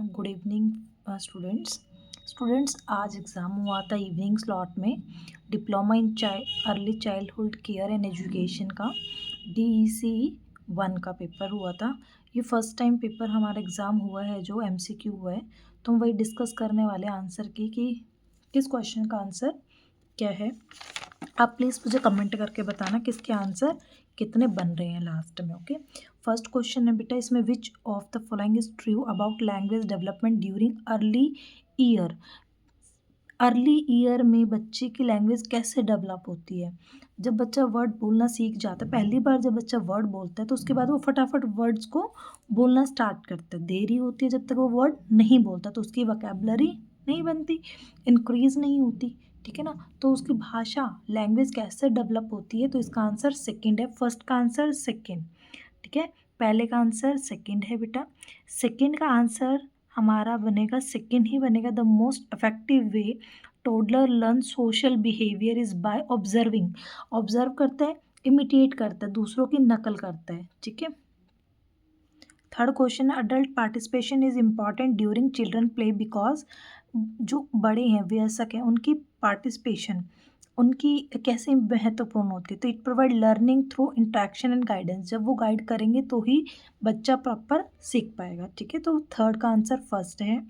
Good evening students. आज exam हुआ था इवनिंग स्लॉट में। Diploma in early childhood care and education का DEC 1 का पेपर हुआ था। ये फर्स्ट टाइम पेपर हमारा एग्ज़ाम हुआ है जो MCQ हुआ है, तो हम वही डिस्कस करने वाले आंसर की कि किस क्वेश्चन का आंसर क्या है। आप प्लीज़ मुझे कमेंट करके बताना किसके आंसर कितने बन रहे हैं लास्ट में। ओके, फर्स्ट क्वेश्चन है बेटा, इसमें विच of the following is true about language development during early year. Early year में बच्चे की लैंग्वेज कैसे डेवलप होती है? जब बच्चा वर्ड बोलना सीख जाता है, पहली बार जब बच्चा वर्ड बोलता है तो उसके बाद वो फटाफट वर्ड्स को बोलना स्टार्ट करता है। देरी होती है जब तक वो वर्ड नहीं बोलता, तो उसकी वोकैबुलरी नहीं बनती, इंक्रीज नहीं होती, ठीक है ना। तो उसकी भाषा लैंग्वेज कैसे डेवलप होती है? तो इसका आंसर सेकंड है। फर्स्ट का आंसर सेकंड, ठीक है। पहले का आंसर सेकंड है बेटा। सेकंड का आंसर हमारा बनेगा, सेकंड ही बनेगा। The most effective way toddler learn social behaviour is by observing. Observe करता है, इमिटेट करता है, दूसरों की नकल करता है, ठीक है। थर्ड क्वेश्चन है, adult participation is important during children play because. जो बड़े हैं, वयस्क हैं, उनकी पार्टिसिपेशन उनकी कैसे महत्वपूर्ण होती है? तो it provide learning through interaction and guidance. जब वो गाइड करेंगे तो ही बच्चा प्रॉपर सीख पाएगा, ठीक है। तो थर्ड का आंसर फर्स्ट है।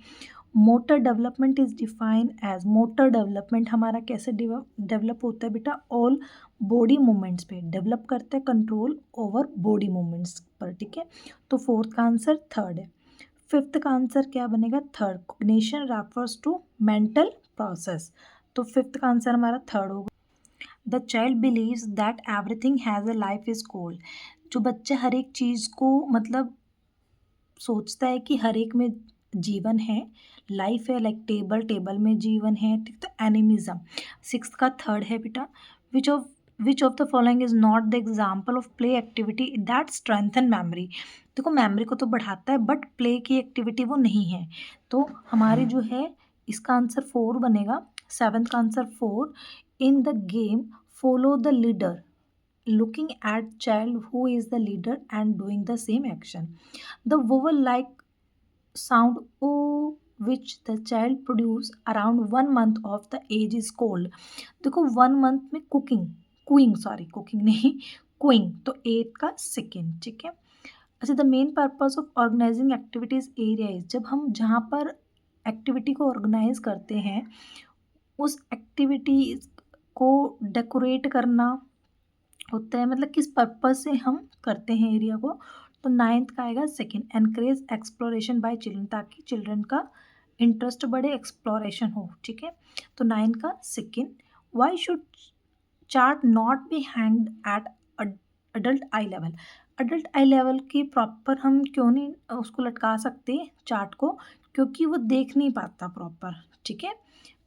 Motor development is define as. Motor development हमारा कैसे डेवलप होता है बेटा? ऑल बॉडी मूवमेंट्स पे डेवलप करता है, कंट्रोल ओवर बॉडी मूवमेंट्स पर, ठीक है। तो फोर्थ का आंसर थर्ड है। फिफ्थ का आंसर क्या बनेगा? Third. Cognition refers to mental process. तो फिफ्थ का आंसर हमारा थर्ड होगा। The child believes that everything has a life is goal. जो बच्चा हर एक चीज़ को मतलब सोचता है कि हर एक में जीवन है, लाइफ है, लाइक टेबल टेबल में जीवन है, ठीक। तो एनिमिज्म सिक्स का थर्ड है बेटा। विच of the following is not the example of play activity that strengthen memory. देखो, मेमोरी को तो बढ़ाता है बट प्ले की एक्टिविटी वो नहीं है। तो हमारी जो है इसका आंसर फोर बनेगा। सेवन्थ का answer four. In the game follow the leader looking at child who is the leader and doing the same action. The vowel like sound o which the child produce around 1 month of the age is called. देखो 1 month में cooking नहीं, कुइंग। तो 8 का second, ठीक है। अच्छा, the main purpose of organising activities area is. जब हम जहाँ पर एक्टिविटी को ऑर्गेनाइज करते हैं, उस एक्टिविटीज को डेकोरेट करना होता है, मतलब किस पर्पज से हम करते हैं एरिया को। तो नाइन्थ का आएगा second. Encourage exploration by children, ताकि चिल्ड्रन का इंटरेस्ट बढ़े, एक्सप्लोरेशन हो, ठीक है। तो नाइन्थ का second. Why should chart not be hanged at adult eye level. Adult eye level की प्रॉपर हम क्यों नहीं उसको लटका सकते चार्ट को? क्योंकि वो देख नहीं पाता प्रॉपर, ठीक है,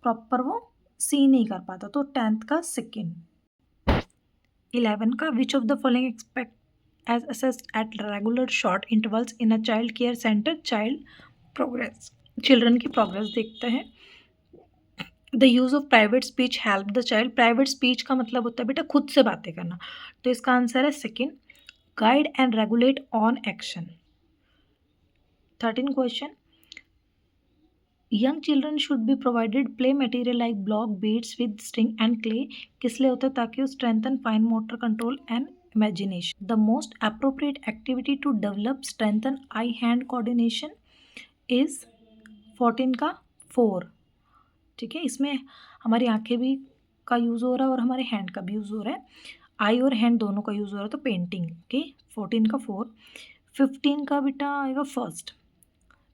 प्रॉपर वो सी नहीं कर पाता। तो टेंथ का सेकेंड। 11 का which of the following expect as assessed at regular short intervals in a child care centre. Child progress, children की प्रोग्रेस देखते हैं। The use of private speech help the child. Private speech का मतलब होता है बेटा खुद से बातें करना, तो इसका आंसर है second. Guide and regulate on action. 13 question, young children should be provided play material like block, beads with string and clay. किस लिए होता है? ताकि वो strengthen fine motor control and imagination. The most appropriate activity to develop strengthen eye hand coordination is 14 का 4, ठीक है। इसमें हमारी आंखें भी का यूज़ हो रहा है और हमारे हैंड का भी यूज़ हो रहा है, आई और हैंड दोनों का यूज़ हो रहा है। तो पेंटिंग के 14 का 4। 15 का बेटा आएगा फर्स्ट,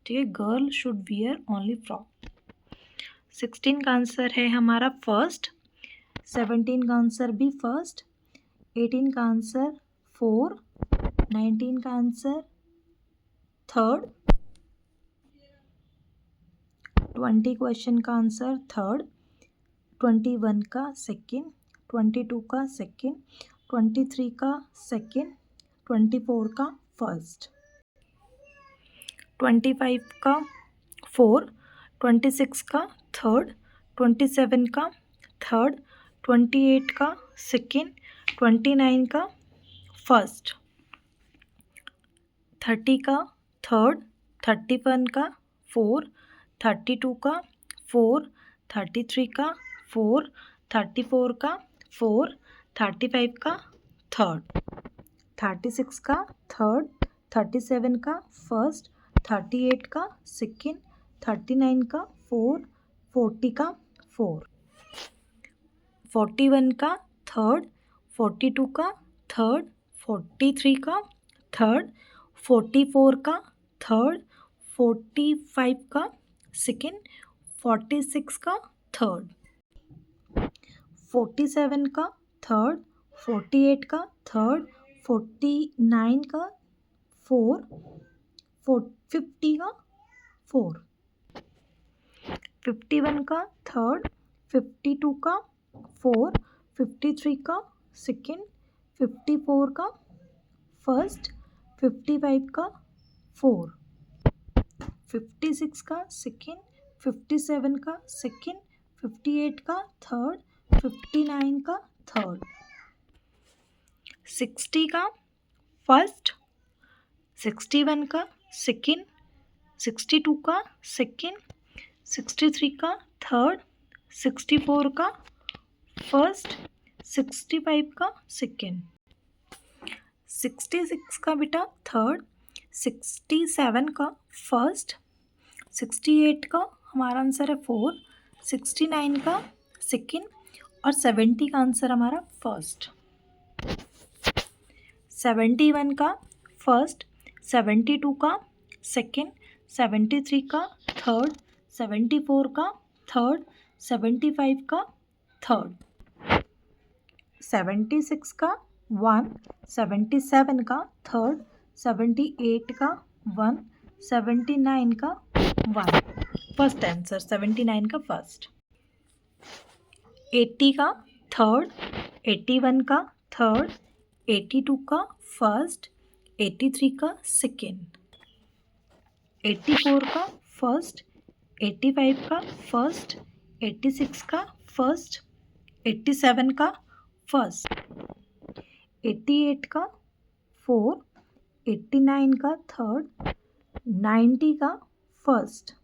ठीक है। Girl should wear only frock. 16 का आंसर है हमारा फर्स्ट। 17 का आंसर भी फर्स्ट। 18 का आंसर 4। 19 का आंसर थर्ड। 20 क्वेश्चन का आंसर थर्ड। 21 का सेकेंड। 22 का सेकेंड। 23 का सेकेंड। 24 का फर्स्ट। 25 का 4। 26 का थर्ड। 27 का थर्ड। 28 का सेकेंड। 29 का फर्स्ट। 30 का थर्ड। 31 का 4, 32 का 4, 33 का 4, 34 का 4, 35 का थर्ड, 36 का थर्ड, 37 का फर्स्ट, 38 का सेकेंड, 39 का 4, 40 का 4, 41 का थर्ड, 42 का थर्ड, 43 का थर्ड, 44 का थर्ड, 45 का सेकेंड, 46 का थर्ड, 47 का थर्ड, 48 का थर्ड, 49 का 4, 50 का 4, 51 का थर्ड, 52 का 4, 53 का सेकेंड, 54 का फर्स्ट, 55 का 4, 56 का सेकेंड, 57 का सेकेंड, 58 का थर्ड, 59 का थर्ड, 60 का फर्स्ट, 61 का सेकेंड, 62 का सेकेंड, 63 का थर्ड, 64 का फर्स्ट, 65 का सेकेंड, 66 का बेटा थर्ड, 67 का फर्स्ट, 68 का हमारा आंसर है 4, 69 का सेकेंड और 70 का आंसर हमारा फर्स्ट, 71 का फर्स्ट, 72 का सेकेंड, 73 का थर्ड, 74 का थर्ड, 75 का थर्ड, 76 का 1, 77 का थर्ड, 78 का 1, 79 का 1, फर्स्ट आंसर 79 का फर्स्ट, 80 का थर्ड, 81 का थर्ड, 82 का फर्स्ट, 83 का सेकेंड, 84 का फर्स्ट, 85 का फर्स्ट, 86 का फर्स्ट, 87 का फर्स्ट, 88 का 4, 89 का थर्ड, 90 का फर्स्ट,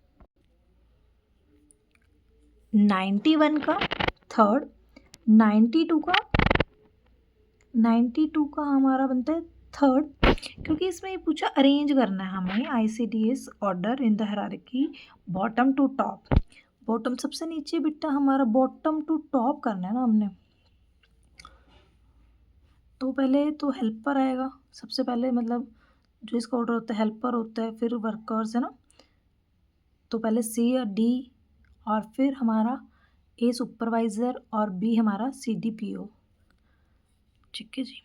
91 का थर्ड, 92 का हमारा बनता है थर्ड, क्योंकि इसमें ये पूछा अरेंज करना है हमें ICDS order in the hierarchy bottom to top, bottom सबसे नीचे बेटा हमारा बॉटम टू टॉप करना है ना हमने, तो पहले तो हेल्पर आएगा सबसे पहले, मतलब जो इसका ऑर्डर होता है हेल्पर होता है, फिर वर्कर्स है ना, तो पहले C और D और फिर हमारा A सुपरवाइज़र और B हमारा CDPO, ठीक है जी।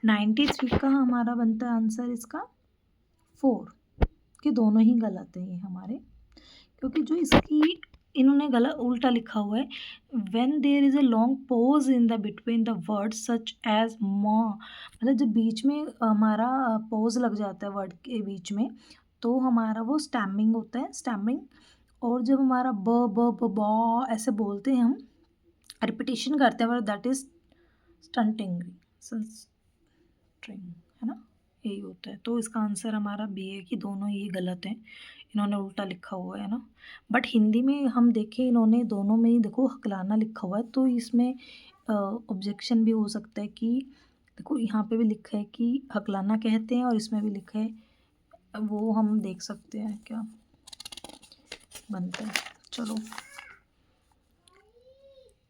93 का हमारा बनता है आंसर इसका 4, कि दोनों ही गलत है ये हमारे, क्योंकि जो इसकी इन्होंने गलत उल्टा लिखा हुआ है, when there is a long pause in the between the word such as माँ, मतलब जब बीच में हमारा पोज लग जाता है वर्ड के बीच में तो हमारा वो स्टैमिंग होता है, स्टैमिंग, और जब हमारा ब ऐसे बोलते हैं हम, रिपीटेशन करते हैं, दैट इज स्टंटिंग स्ट्रिंग, है ना, यही होता है। तो इसका आंसर हमारा बी है कि दोनों ही गलत हैं, इन्होंने उल्टा लिखा हुआ है ना। बट हिंदी में हम देखें इन्होंने दोनों में ही देखो हकलाना लिखा हुआ है, तो इसमें ऑब्जेक्शन भी हो सकता है कि देखो यहाँ पे भी लिखा है कि हकलाना कहते हैं और इसमें भी लिखा है, वो हम देख सकते हैं क्या बनता है। चलो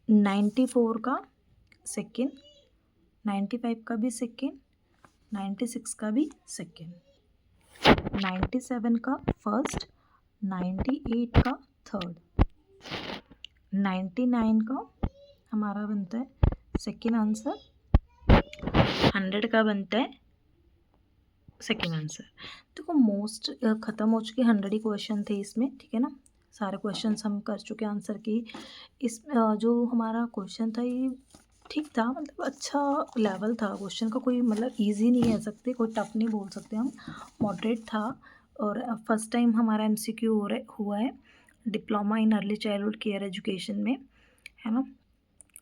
94 का सेकेंड, 95 का भी सेकेंड, 96 का भी सेकेंड, 97 का फर्स्ट, 98 का थर्ड, 99 का हमारा बनता है सेकेंड आंसर, 100 का बनता है सेकेंड आंसर। देखो मोस्ट ख़त्म हो चुके 100 ही क्वेश्चन थे इसमें, ठीक है ना, सारे क्वेश्चंस हम कर चुके आंसर की। इस जो हमारा क्वेश्चन था ये ठीक था, मतलब अच्छा लेवल था क्वेश्चन का, कोई मतलब इजी नहीं कह सकते, कोई टफ नहीं बोल सकते हम, मॉडरेट था। और फर्स्ट टाइम हमारा MCQ हुआ है diploma in early childhood care education में, है ना।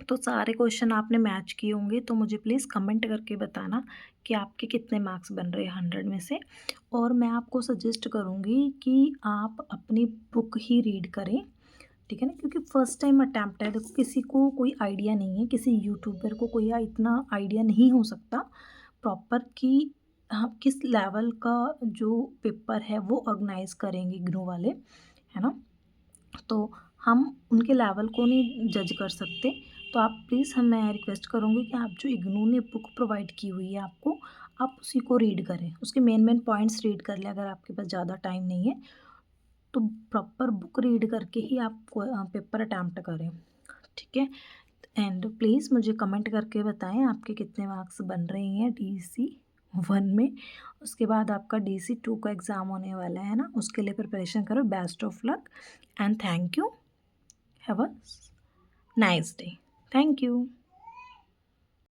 तो सारे क्वेश्चन आपने मैच किए होंगे, तो मुझे प्लीज़ कमेंट करके बताना कि आपके कितने मार्क्स बन रहे हैं 100 में से। और मैं आपको सजेस्ट करूँगी कि आप अपनी बुक ही रीड करें, ठीक है ना? क्योंकि फर्स्ट टाइम अटेम्प्ट है, देखो किसी को कोई आइडिया नहीं है, किसी यूट्यूबर को कोई इतना आइडिया नहीं हो सकता प्रॉपर कि हाँ, किस लेवल का जो पेपर है वो ऑर्गेनाइज़ करेंगे इग्नू वाले, है ना? तो हम उनके लेवल को नहीं जज कर सकते। तो आप प्लीज़ मैं रिक्वेस्ट करूँगी कि आप जो इग्नू ने बुक प्रोवाइड की हुई है आपको, आप उसी को रीड करें। उसके मेन पॉइंट्स रीड कर लें, अगर आपके पास ज़्यादा टाइम नहीं है, तो प्रॉपर बुक रीड करके ही आप पेपर अटेम्प्ट करें, ठीक है? एंड प्लीज़ मुझे कमेंट करके बताएँ आपके कितने मार्क्स बन रहे हैं डीसी 1 में। उसके बाद आपका डीसी 2 का एग्ज़ाम होने वाला है ना, उसके लिए प्रिपरेशन करो। Best of luck and thank you. Have a nice day. Thank you.